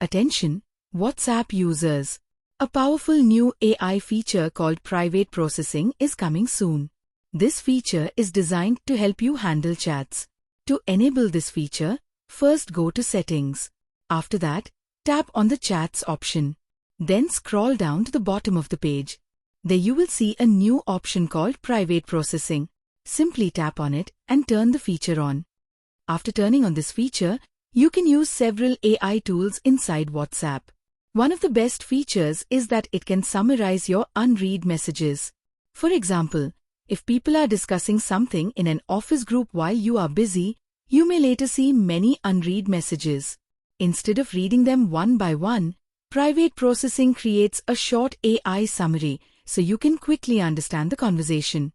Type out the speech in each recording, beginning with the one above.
Attention, WhatsApp users! A powerful new AI feature called private processing is coming soon. This feature is designed to help you handle chats. To enable this feature, first go to Settings. After that, tap on the Chats option. Then scroll down to the bottom of the page. There you will see a new option called Private Processing. Simply tap on it and turn the feature on. After turning on this feature, you can use several AI tools inside WhatsApp. One of the best features is that it can summarize your unread messages. For example, if people are discussing something in an office group while you are busy, you may later see many unread messages. Instead of reading them one by one, private processing creates a short AI summary so you can quickly understand the conversation.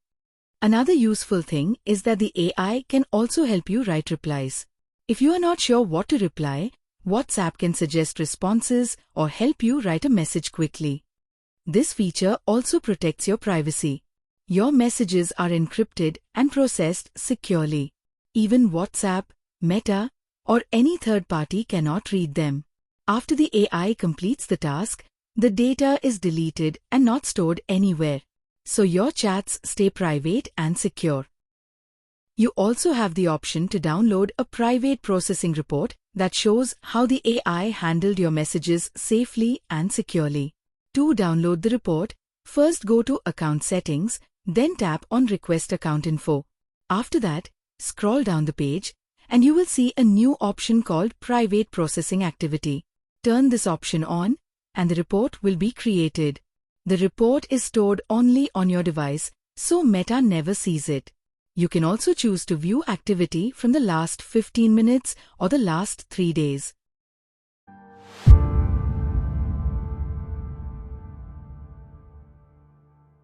Another useful thing is that the AI can also help you write replies. If you are not sure what to reply, WhatsApp can suggest responses or help you write a message quickly. This feature also protects your privacy. Your messages are encrypted and processed securely. Even WhatsApp, Meta, or any third party cannot read them. After the AI completes the task, the data is deleted and not stored anywhere, so your chats stay private and secure. You also have the option to download a private processing report that shows how the AI handled your messages safely and securely. To download the report, first go to Account Settings, then tap on Request Account Info. After that, scroll down the page, and you will see a new option called Private Processing Activity. Turn this option on, and the report will be created. The report is stored only on your device, so Meta never sees it. You can also choose to view activity from the last 15 minutes or the last 3 days.